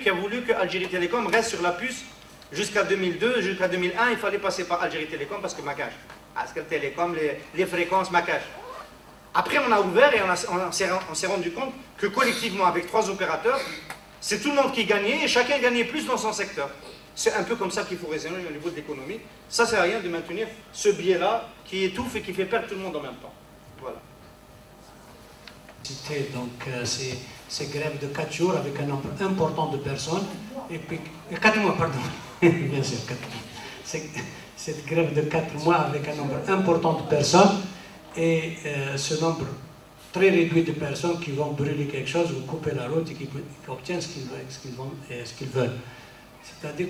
qui a voulu que Algérie Télécom reste sur la puce jusqu'à 2002, jusqu'à 2001, il fallait passer par Algérie Télécom parce que Macage. Algérie Télécom, les fréquences Macage. Après, on a ouvert et on s'est rendu compte que collectivement, avec 3 opérateurs, c'est tout le monde qui gagnait et chacun gagnait plus dans son secteur. C'est un peu comme ça qu'il faut raisonner au niveau de l'économie. Ça ne sert à rien de maintenir ce biais-là qui étouffe et qui fait perdre tout le monde en même temps. Voilà. Donc, ces grèves de 4 jours avec un nombre important de personnes, et puis 4 mois, pardon, bien sûr, 4 mois. Cette grève de 4 mois avec un nombre important de personnes, et ce nombre très réduit de personnes qui vont brûler quelque chose ou couper la route et qui obtiennent ce qu'ils veulent. C'est-à-dire,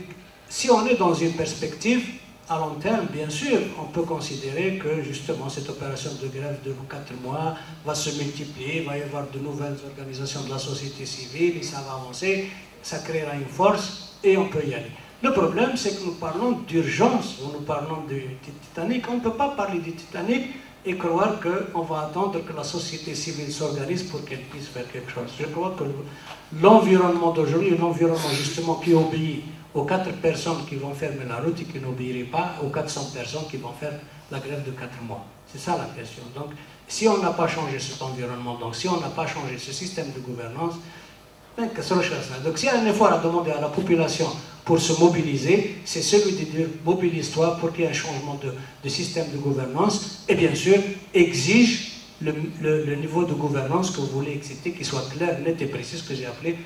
si on est dans une perspective à long terme, bien sûr, on peut considérer que justement cette opération de grève de 4 mois va se multiplier, il va y avoir de nouvelles organisations de la société civile, et ça va avancer, ça créera une force et on peut y aller. Le problème, c'est que nous parlons d'urgence, nous parlons du Titanic, on ne peut pas parler du Titanic et croire qu'on va attendre que la société civile s'organise pour qu'elle puisse faire quelque chose. Je crois que l'environnement d'aujourd'hui, l'environnement justement qui obéit aux 4 personnes qui vont fermer la route et qui n'obéiraient pas aux 400 personnes qui vont faire la grève de 4 mois. C'est ça la question. Donc, si on n'a pas changé cet environnement, donc si on n'a pas changé ce système de gouvernance, donc s'il y a un effort à demander à la population pour se mobiliser, c'est celui de dire mobilise-toi pour qu'il y ait un changement de système de gouvernance et bien sûr exige le niveau de gouvernance que vous voulez exciter, qui soit clair, net et précis, ce que j'ai appelé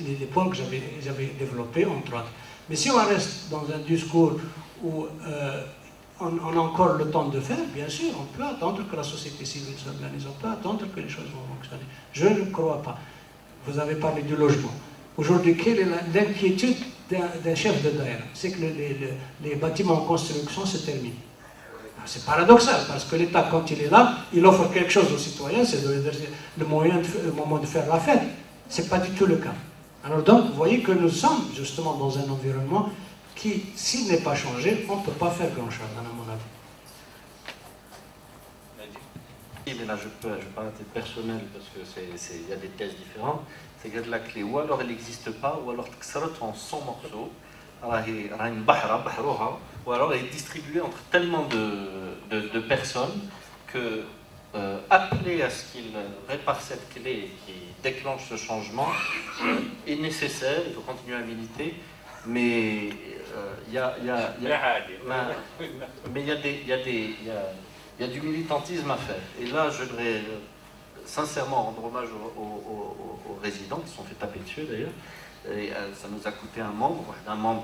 les points que j'avais développés entre autres. Mais si on reste dans un discours où on a encore le temps de faire, bien sûr, on peut attendre que la société civile s'organise, on peut attendre que les choses vont fonctionner. Je ne crois pas. Vous avez parlé du logement. Aujourd'hui, quelle est l'inquiétude d'un chef de daïra? C'est que les bâtiments en construction se terminent. C'est paradoxal, parce que l'État, quand il est là, il offre quelque chose aux citoyens, c'est le moment de faire la fête. Ce n'est pas du tout le cas. Alors donc, vous voyez que nous sommes justement dans un environnement qui, s'il n'est pas changé, on ne peut pas faire grand-chose, à mon avis. Mais là, je peux parler à titre personnel, parce qu'il y a des thèses différentes. C'est que la clé, ou alors elle n'existe pas, ou alors en 100 morceaux, ou alors elle est distribuée entre tellement de personnes que appeler à ce qu'ils réparent cette clé qui déclenche ce changement est nécessaire, il faut continuer à militer, mais il y a du militantisme à faire. Et là, je voudrais sincèrement rendre hommage aux résidents qui se sont fait taper dessus d'ailleurs. Et ça nous a coûté un membre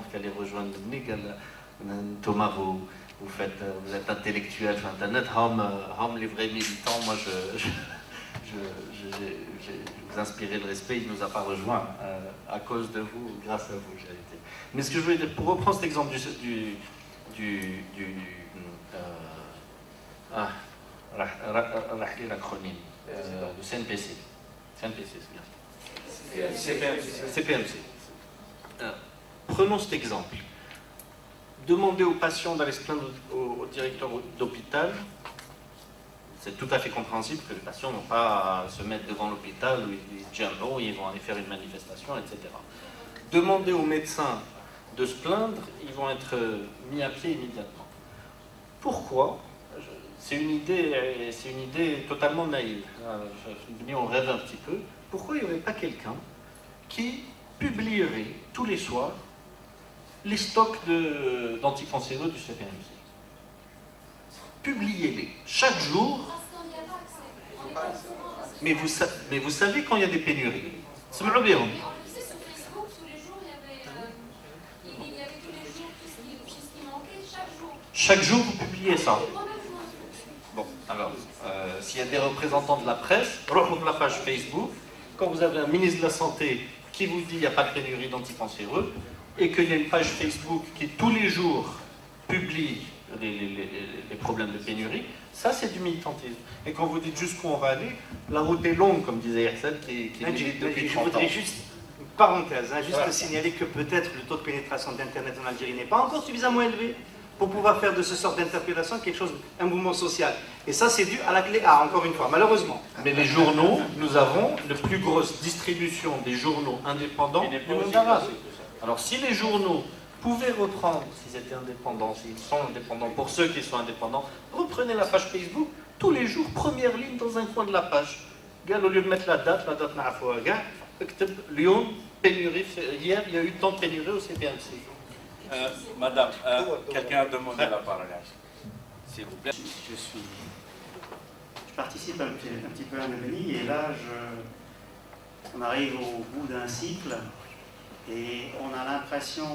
qui allait rejoindre Thomas, vous êtes intellectuel sur Internet, les vrais militants, moi je vous inspirais le respect, il ne nous a pas rejoints à cause de vous, grâce à vous, j'ai été. Mais ce que je voulais dire, pour reprendre cet exemple du l'acronyme du CNPC. CNPC, c'est bien. CPMC. Prenons cet exemple. Demander aux patients d'aller se plaindre au directeur d'hôpital, c'est tout à fait compréhensible que les patients n'ont pas à se mettre devant l'hôpital où ils disent non, ils vont aller faire une manifestation, etc. Demander aux médecins de se plaindre, ils vont être mis à pied immédiatement. Pourquoi? C'est une idée totalement naïve. On rêve un petit peu. Pourquoi il n'y aurait pas quelqu'un qui publierait tous les soirs les stocks d'anticancéreux du CPMC? Publiez-les chaque jour. Mais vous savez quand il y a des pénuries. Chaque jour, vous publiez ça. Bon, alors, s'il y a des représentants de la presse, rejoignez la page Facebook. Quand vous avez un ministre de la Santé qui vous dit qu'il n'y a pas de pénurie d'anticancéreux, et qu'il y a une page Facebook qui tous les jours publie les problèmes de pénurie, ça c'est du militantisme. Et quand vous dites jusqu'où on va aller, la route est longue, comme disait Hersel, qui milite depuis 30 ans. Je voudrais juste, parenthèse, juste signaler que peut-être le taux de pénétration d'Internet en Algérie n'est pas encore suffisamment élevé pour pouvoir faire de ce sort d'interpellation quelque chose, un mouvement social. Et ça, c'est dû à la clé A, encore une fois, malheureusement. Mais les journaux, nous avons la plus grosse distribution des journaux indépendants du monde arabe. Alors si les journaux pouvaient reprendre, s'ils étaient indépendants, s'ils sont indépendants, pour ceux qui sont indépendants, reprenez la page Facebook, tous les jours, première ligne dans un coin de la page. Au lieu de mettre la date na'afouha, Lyon, pénurie, hier il y a eu tant de pénurie au CPMC. Madame, quelqu'un a demandé la parole. S'il vous plaît. Je participe un petit peu à l'Albanie et là, on arrive au bout d'un cycle et on a l'impression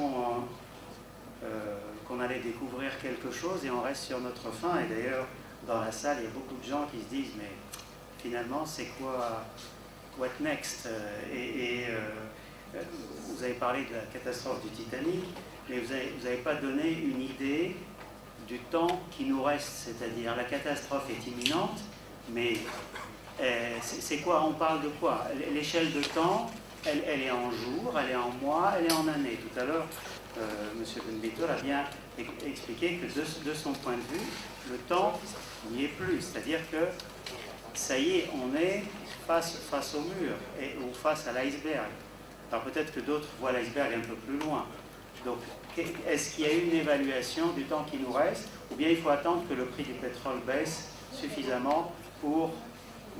qu'on allait découvrir quelque chose et on reste sur notre faim. Et d'ailleurs, dans la salle, il y a beaucoup de gens qui se disent, mais finalement, c'est quoi, what next? Vous avez parlé de la catastrophe du Titanic, mais vous n'avez pas donné une idée du temps qui nous reste, c'est-à-dire la catastrophe est imminente, mais c'est quoi, on parle de quoi? L'échelle de temps, elle est en jours, elle est en mois, elle est en années. Tout à l'heure, M. Ben-Bitol a bien expliqué que de son point de vue, le temps n'y est plus, c'est-à-dire que ça y est, on est face au mur ou face à l'iceberg. Alors peut-être que d'autres voient l'iceberg un peu plus loin. Donc, est-ce qu'il y a une évaluation du temps qui nous reste, ou bien il faut attendre que le prix du pétrole baisse suffisamment pour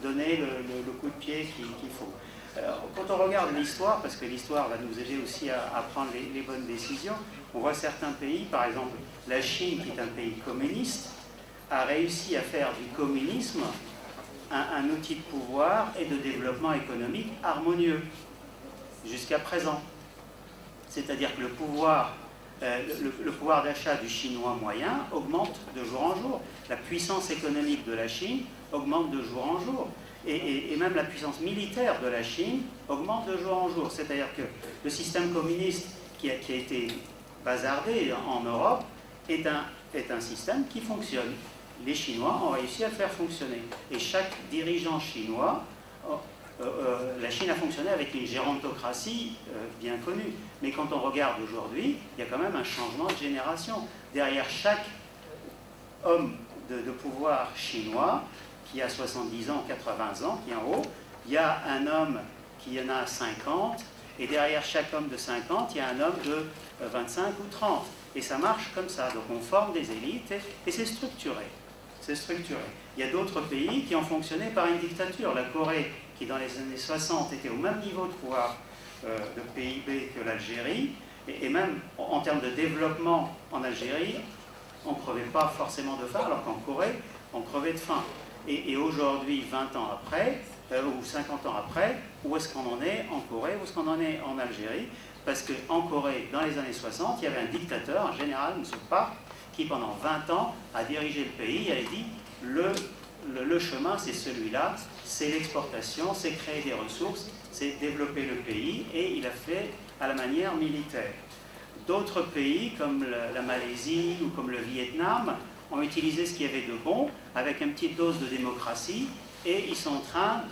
donner le coup de pied qu'il faut? Alors, quand on regarde l'histoire, parce que l'histoire va nous aider aussi à prendre les bonnes décisions, on voit certains pays, par exemple la Chine, qui est un pays communiste, a réussi à faire du communisme un outil de pouvoir et de développement économique harmonieux, jusqu'à présent. C'est-à-dire que le pouvoir d'achat du Chinois moyen augmente de jour en jour. La puissance économique de la Chine augmente de jour en jour. Et même la puissance militaire de la Chine augmente de jour en jour. C'est-à-dire que le système communiste qui a été bazardé en Europe est un système qui fonctionne. Les Chinois ont réussi à le faire fonctionner. Et chaque dirigeant chinois, la Chine a fonctionné avec une gérontocratie bien connue. Mais quand on regarde aujourd'hui, il y a quand même un changement de génération. Derrière chaque homme de pouvoir chinois, qui a 70 ans, 80 ans, qui est en haut, il y a un homme qui en a 50, et derrière chaque homme de 50, il y a un homme de 25 ou 30. Et ça marche comme ça. Donc on forme des élites et c'est structuré. C'est structuré. Il y a d'autres pays qui ont fonctionné par une dictature. La Corée, qui dans les années 60 était au même niveau de pouvoir de PIB que l'Algérie, et même en termes de développement en Algérie, on ne crevait pas forcément de faim, alors qu'en Corée, on crevait de faim. Et aujourd'hui, 20 ans après, ou 50 ans après, où est-ce qu'on en est en Corée, où est-ce qu'on en est en Algérie? Parce qu'en Corée, dans les années 60, il y avait un dictateur, un général, M. Park, qui pendant 20 ans a dirigé le pays. Il avait dit, le chemin, c'est celui-là, c'est l'exportation, c'est créer des ressources, c'est développer le pays, et il a fait à la manière militaire. D'autres pays, comme la Malaisie ou comme le Vietnam, ont utilisé ce qu'il y avait de bon, avec une petite dose de démocratie, et ils sont en train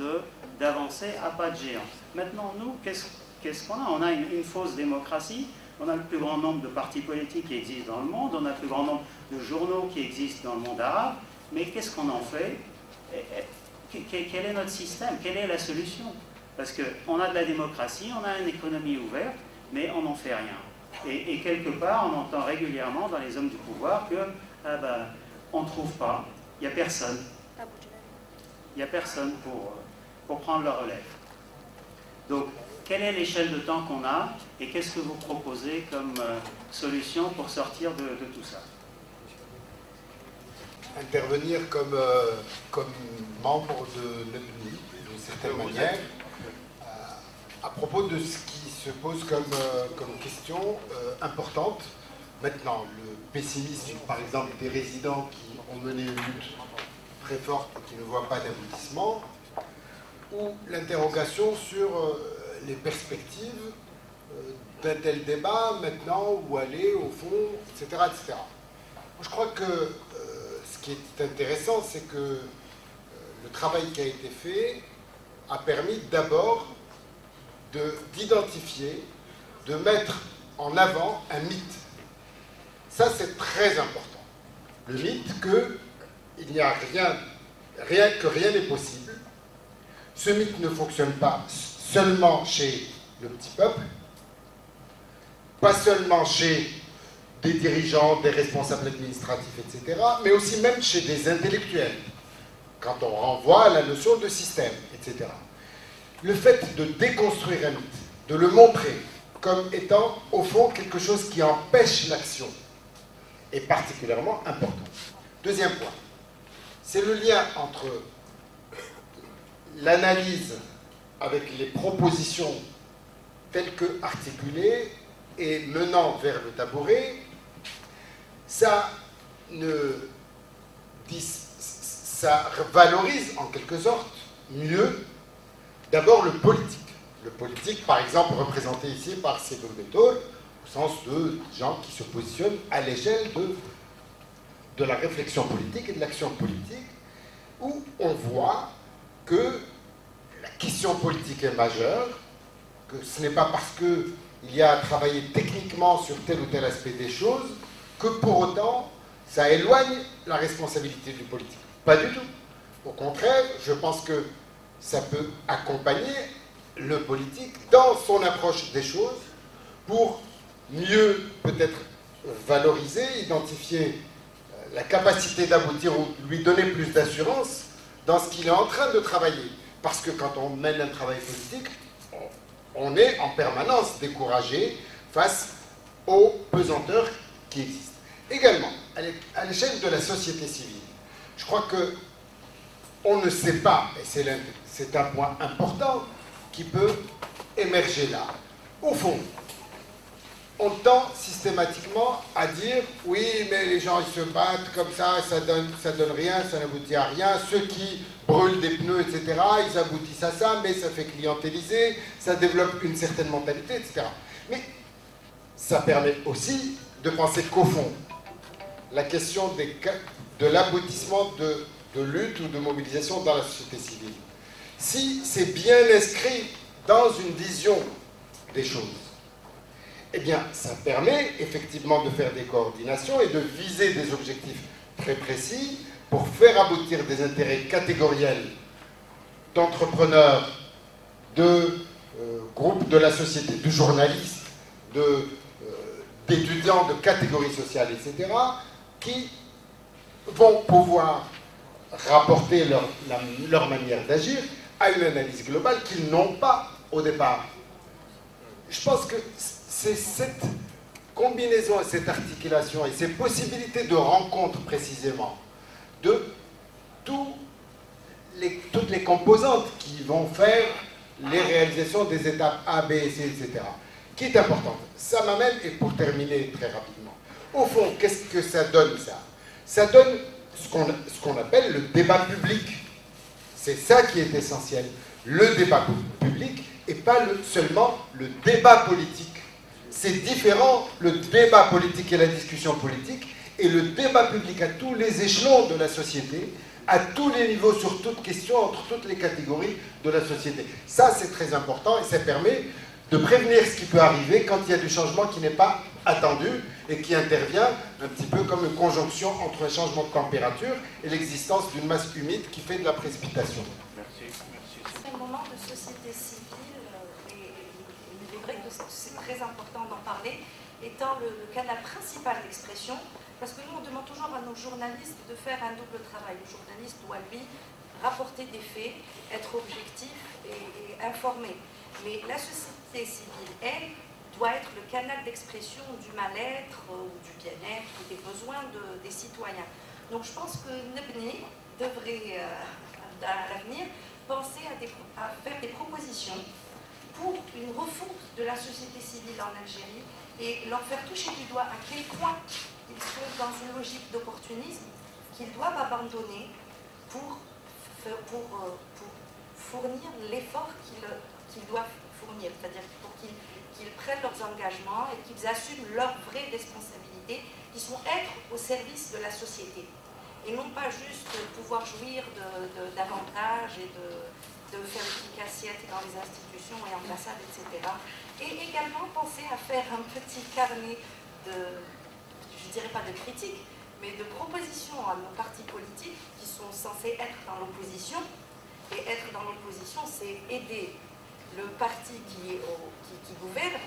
d'avancer à pas de géant. Maintenant, nous, qu'est-ce qu'on a? On a une fausse démocratie, on a le plus grand nombre de partis politiques qui existent dans le monde, on a le plus grand nombre de journaux qui existent dans le monde arabe, mais qu'est-ce qu'on en fait? Quel est notre système? Quelle est la solution? Parce qu'on a de la démocratie, on a une économie ouverte, mais on n'en fait rien. Et quelque part, on entend régulièrement dans les hommes du pouvoir que on ne trouve pas, il n'y a personne. Il n'y a personne pour prendre le relève. Donc, quelle est l'échelle de temps qu'on a et qu'est-ce que vous proposez comme solution pour sortir de tout ça? Intervenir comme membre de l'EPNI, d'une certaine manière, à propos de ce qui se pose comme question importante. Maintenant, le pessimisme, par exemple, des résidents qui ont mené une lutte très forte et qui ne voient pas d'aboutissement, ou l'interrogation sur les perspectives d'un tel débat, maintenant, où aller, au fond, etc. etc. Je crois que ce qui est intéressant, c'est que le travail qui a été fait a permis d'abord d'identifier, de mettre en avant un mythe. Ça, c'est très important. Le mythe qu'il n'y a que rien n'est possible. Ce mythe ne fonctionne pas seulement chez le petit peuple, pas seulement chez des dirigeants, des responsables administratifs, etc., mais aussi même chez des intellectuels, quand on renvoie à la notion de système, etc. Le fait de déconstruire un mythe, de le montrer comme étant, au fond, quelque chose qui empêche l'action, est particulièrement important. Deuxième point, c'est le lien entre l'analyse avec les propositions telles que articulées et menant vers le tabouret. Ça valorise en quelque sorte mieux d'abord le politique. Le politique, par exemple, représenté ici par Sebel Betor, au sens de gens qui se positionnent à l'échelle de la réflexion politique et de l'action politique, où on voit que la question politique est majeure, que ce n'est pas parce qu'il y a à travailler techniquement sur tel ou tel aspect des choses que pour autant ça éloigne la responsabilité du politique. Pas du tout. Au contraire, je pense que ça peut accompagner le politique dans son approche des choses pour mieux peut-être valoriser, identifier la capacité d'aboutir ou lui donner plus d'assurance dans ce qu'il est en train de travailler. Parce que quand on mène un travail politique, on est en permanence découragé face aux pesanteurs qui existent. Également, à l'échelle de la société civile, je crois que on ne sait pas, et c'est un point important qui peut émerger là. Au fond, on tend systématiquement à dire « oui, mais les gens ils se battent comme ça donne rien, ça n'aboutit à rien. Ceux qui brûlent des pneus, etc., ils aboutissent à ça, mais ça fait clientéliser, ça développe une certaine mentalité, etc. » Mais ça permet aussi de penser qu'au fond, la question de l'aboutissement de lutte ou de mobilisation dans la société civile, si c'est bien inscrit dans une vision des choses, eh bien, ça permet effectivement de faire des coordinations et de viser des objectifs très précis pour faire aboutir des intérêts catégoriels d'entrepreneurs, de groupes de la société, de journalistes, d'étudiants de catégories sociales, etc., qui vont pouvoir rapporter leur manière d'agir à une analyse globale qu'ils n'ont pas au départ. Je pense que c'est cette combinaison et cette articulation et ces possibilités de rencontre précisément de toutes les composantes qui vont faire les réalisations des étapes A, B, C, etc., qui est importante. Ça m'amène, et pour terminer très rapidement, au fond, qu'est-ce que ça donne ça? Ça donne ce qu'on appelle le débat public. C'est ça qui est essentiel. Le débat public et pas seulement le débat politique. C'est différent, le débat politique et la discussion politique, et le débat public à tous les échelons de la société, à tous les niveaux, sur toute question, entre toutes les catégories de la société. Ça, c'est très important et ça permet de prévenir ce qui peut arriver quand il y a du changement qui n'est pas attendu et qui intervient un petit peu comme une conjonction entre un changement de température et l'existence d'une masse humide qui fait de la précipitation. Merci. C'est un moment de société civile et il est vrai que c'est très important d'en parler, étant le canal principal d'expression, parce que nous on demande toujours à nos journalistes de faire un double travail. Le journaliste doit lui rapporter des faits, être objectif et informé. Mais la société civile, elle, doit être le canal d'expression du mal-être ou du bien-être ou des besoins des citoyens. Donc je pense que Nebni devrait, à l'avenir, penser à faire des propositions pour une refonte de la société civile en Algérie et leur faire toucher du doigt à quel point ils sont dans une logique d'opportunisme qu'ils doivent abandonner pour fournir l'effort qu'ils doivent fournir, c'est-à-dire pour qu'ils prennent leurs engagements et qu'ils assument leurs vraies responsabilités, qui sont être au service de la société. Et non pas juste pouvoir jouir d'avantages et de faire une petite assiette dans les institutions et ambassades, etc. Et également penser à faire un petit carnet de dirais pas de critique, mais de propositions à nos partis politiques qui sont censés être dans l'opposition. Et être dans l'opposition, c'est aider le parti qui gouverne,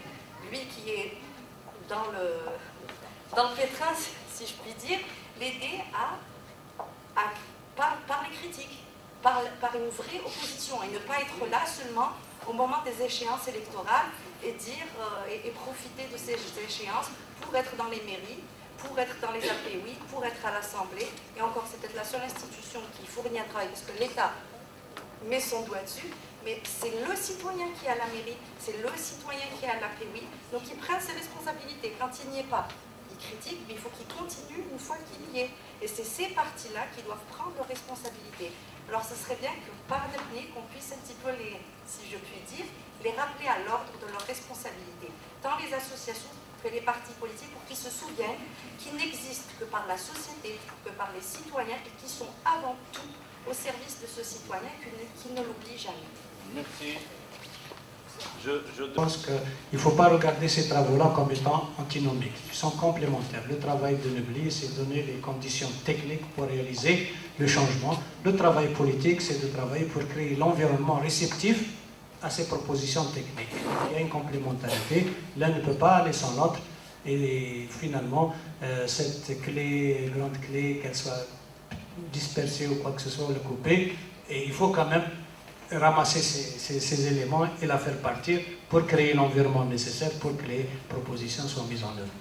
lui qui est dans le pétrin, si je puis dire, l'aider par les critiques, par une vraie opposition, et ne pas être là seulement au moment des échéances électorales et dire et profiter de ces échéances pour être dans les mairies, pour être dans les API, pour être à l'Assemblée. Et encore, c'est peut-être la seule institution qui fournit un travail, parce que l'État met son doigt dessus, mais c'est le citoyen qui est à la mairie, c'est le citoyen qui est à l'API, donc il prend ses responsabilités. Quand il n'y est pas, il critique, mais il faut qu'il continue une fois qu'il y est. Et c'est ces partis-là qui doivent prendre leurs responsabilités. Alors ce serait bien que par Nebni, qu'on puisse un petit peu les, si je puis dire, les rappeler à l'ordre de leurs responsabilités, tant les associations que les partis politiques, pour qu'ils se souviennent qu'ils n'existent que par la société, que par les citoyens, et qui sont avant tout au service de ce citoyen, qui ne l'oublie jamais. Merci. Je pense qu'il ne faut pas regarder ces travaux-là comme étant antinomiques. Ils sont complémentaires. Le travail de Nebni, c'est donner les conditions techniques pour réaliser le changement. Le travail politique, c'est de travailler pour créer l'environnement réceptif à ces propositions techniques. Il y a une complémentarité. L'un ne peut pas aller sans l'autre. Et finalement, cette clé, grande clé, qu'elle soit dispersée ou quoi que ce soit, le couper, et il faut quand même ramasser ces éléments et la faire partir pour créer l'environnement nécessaire pour que les propositions soient mises en œuvre.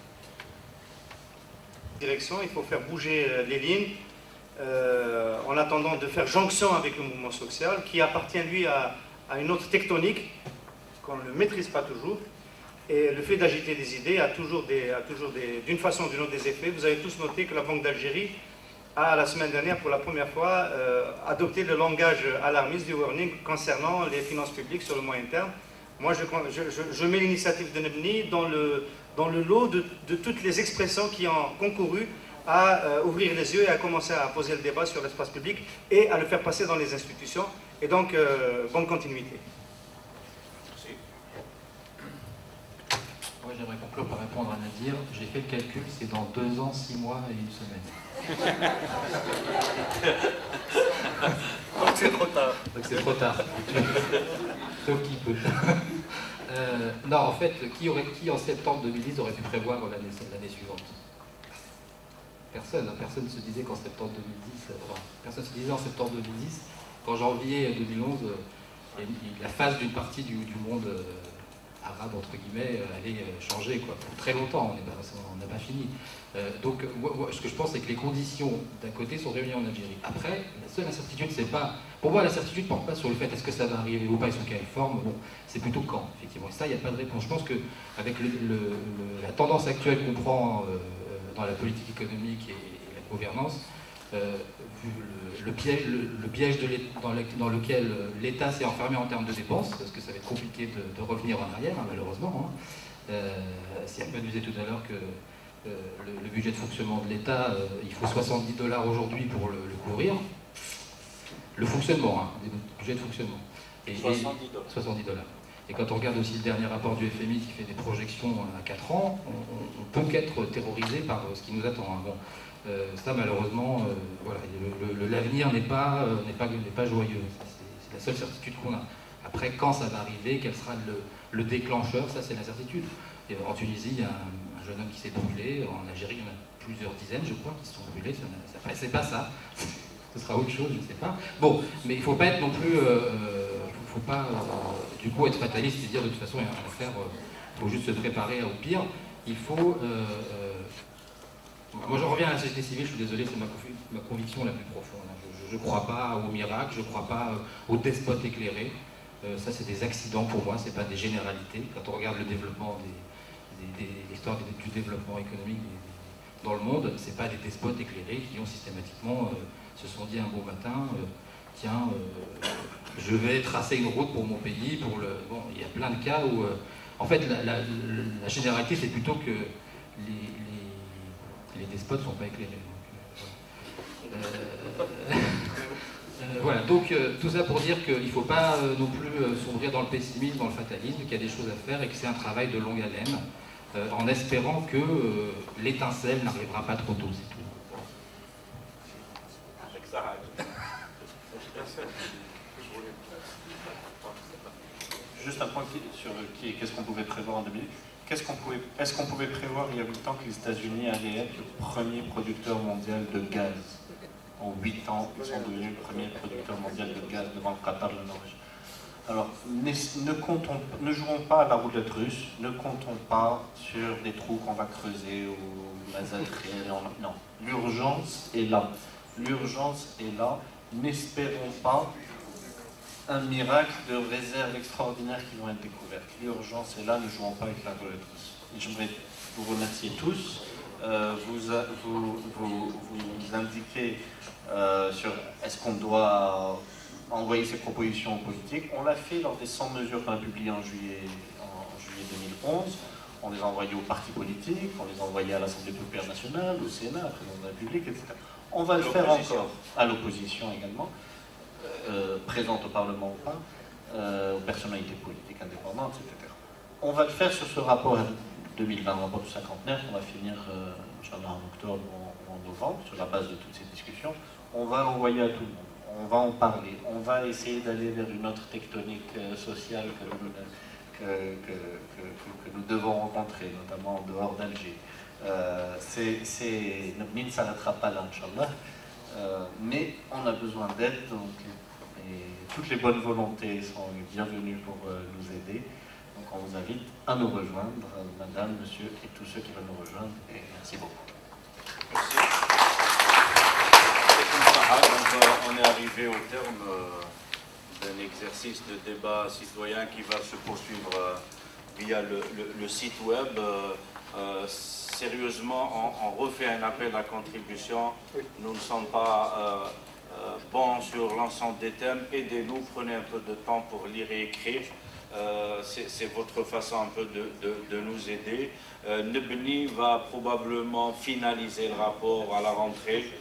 Direction, il faut faire bouger les lignes en attendant de faire jonction avec le mouvement social qui appartient lui à une autre tectonique qu'on ne maîtrise pas toujours. Et le fait d'agiter des idées a toujours d'une façon ou d'une autre des effets. Vous avez tous noté que la Banque d'Algérie a, la semaine dernière, pour la première fois, adopté le langage alarmiste du warning concernant les finances publiques sur le moyen terme. Moi, je mets l'initiative de Nebni dans le lot de toutes les expressions qui ont concouru à ouvrir les yeux et à commencer à poser le débat sur l'espace public et à le faire passer dans les institutions. Et donc, bonne continuité. Moi, j'aimerais conclure par répondre à Nadir. J'ai fait le calcul, c'est dans 2 ans, 6 mois et 1 semaine. Donc c'est trop tard. Donc c'est trop tard. Sauf qui peut. Non, en fait, qui en septembre 2010 aurait pu prévoir l'année suivante? Personne. Personne ne se disait qu'en septembre 2010, personne se disait en septembre 2010 qu'en janvier 2011, la phase d'une partie du monde arabe, entre guillemets, allait changer quoi, pour très longtemps. On n'a pas fini. Donc, moi, ce que je pense, c'est que les conditions, d'un côté, sont réunies en Algérie. Après, la seule incertitude, c'est pas... Pour moi, l'incertitude ne porte pas sur le fait est-ce que ça va arriver ou pas et sous quelle forme. Bon, c'est plutôt quand, effectivement. Et ça, il n'y a pas de réponse. Je pense qu'avec la tendance actuelle qu'on prend dans la politique économique et la gouvernance, vu le piège dans lequel l'État s'est enfermé en termes de dépenses, parce que ça va être compliqué de revenir en arrière, hein, malheureusement. Hein. Si Ahmed disait tout à l'heure que le budget de fonctionnement de l'État, il faut 70 $ aujourd'hui pour le couvrir. Le fonctionnement, hein, le budget de fonctionnement. 70 $. 70 $. Et quand on regarde aussi le dernier rapport du FMI qui fait des projections à 4 ans, on peut qu'être terrorisé par ce qui nous attend. Hein. Bon, ça malheureusement, voilà, l'avenir n'est pas joyeux. C'est la seule certitude qu'on a. Après, quand ça va arriver, quel sera le déclencheur, ça c'est l'incertitude. En Tunisie, il y a un jeune homme qui s'est brûlé, en Algérie, il y en a plusieurs dizaines, je crois, qui se sont brûlés. C'est pas ça. Ce sera autre chose, je ne sais pas. Bon, mais il ne faut pas être non plus... faut pas, du coup, être fataliste et dire de toute façon, il n'y a rien à faire, il faut juste se préparer au pire. Il faut... moi, j'en reviens à la société civile, je suis désolé, c'est ma conviction la plus profonde. Je ne crois pas au miracle, je ne crois pas aux despotes éclairés. Ça, c'est des accidents pour moi, ce n'est pas des généralités. Quand on regarde le développement l'histoire du développement économique dans le monde, ce n'est pas des despotes éclairés qui ont systématiquement se sont dit un beau matin, tiens, je vais tracer une route pour mon pays. Bon, il y a plein de cas où, en fait, la généralité, c'est plutôt que les despotes ne sont pas éclairés. Voilà, donc tout ça pour dire qu'il ne faut pas non plus sombrer dans le pessimisme, dans le fatalisme, qu'il y a des choses à faire et que c'est un travail de longue haleine. en espérant que l'étincelle n'arrivera pas trop tôt, c'est tout. Juste un point sur qu'est-ce qu'on pouvait prévoir en 2000. Est-ce qu'on pouvait prévoir il y a 8 ans que les États-Unis allaient être le premier producteur mondial de gaz? En 8 ans, ils sont devenus le premier producteur mondial de gaz devant le Qatar et la Norvège. Alors, ne jouons pas à la roulette russe, ne comptons pas sur des trous qu'on va creuser ou mazatrer. Non, l'urgence est là. L'urgence est là. N'espérons pas un miracle de réserves extraordinaires qui vont être découvertes. L'urgence est là, ne jouons pas avec la roulette russe. J'aimerais vous remercier tous. Vous indiquez sur est-ce qu'on doit envoyer ces propositions aux politiques. On l'a fait lors des 100 mesures qu'on a publiées en juillet 2011. On les a envoyées aux partis politiques, on les a envoyées à l'Assemblée populaire nationale, au Sénat, à la présidence de la République, etc. On va le faire encore à l'opposition également, présente au Parlement ou pas, aux personnalités politiques indépendantes, etc. On va le faire sur ce rapport 2020, le rapport du cinquantenaire, qu'on va finir en octobre ou en novembre, sur la base de toutes ces discussions. On va l'envoyer à tout le monde. On va en parler, on va essayer d'aller vers une autre tectonique sociale que nous devons rencontrer, notamment en dehors d'Alger. Nobni ne s'arrêtera pas là, Inch'Allah, mais on a besoin d'aide, et toutes les bonnes volontés sont bienvenues pour nous aider. Donc on vous invite à nous rejoindre, madame, monsieur et tous ceux qui veulent nous rejoindre, et merci beaucoup. Merci. On est arrivé au terme d'un exercice de débat citoyen qui va se poursuivre via le site web. Sérieusement, on refait un appel à contribution. Nous ne sommes pas bons sur l'ensemble des thèmes. Aidez-nous, prenez un peu de temps pour lire et écrire. C'est votre façon un peu de nous aider. Nebni va probablement finaliser le rapport à la rentrée.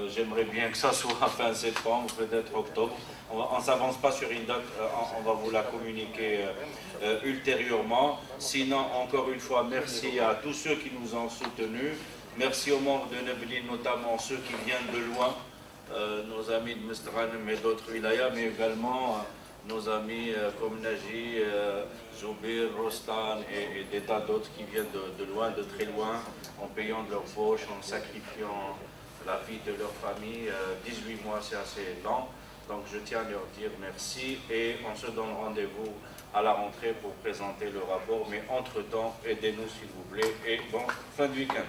J'aimerais bien que ça soit fin septembre, peut-être octobre. On ne s'avance pas sur une date, on va vous la communiquer ultérieurement. Sinon, encore une fois, merci à tous ceux qui nous ont soutenus. Merci aux membres de Nebni, notamment ceux qui viennent de loin, nos amis de Mestranum et d'autres wilayas, mais également nos amis comme Naji, Zoubir, Rostan et des tas d'autres qui viennent de loin, de très loin, en payant de leur poche, en sacrifiant la vie de leur famille. 18 mois, c'est assez lent. Donc je tiens à leur dire merci et on se donne rendez-vous à la rentrée pour présenter le rapport. Mais entre-temps, aidez-nous s'il vous plaît et bon, fin de week-end.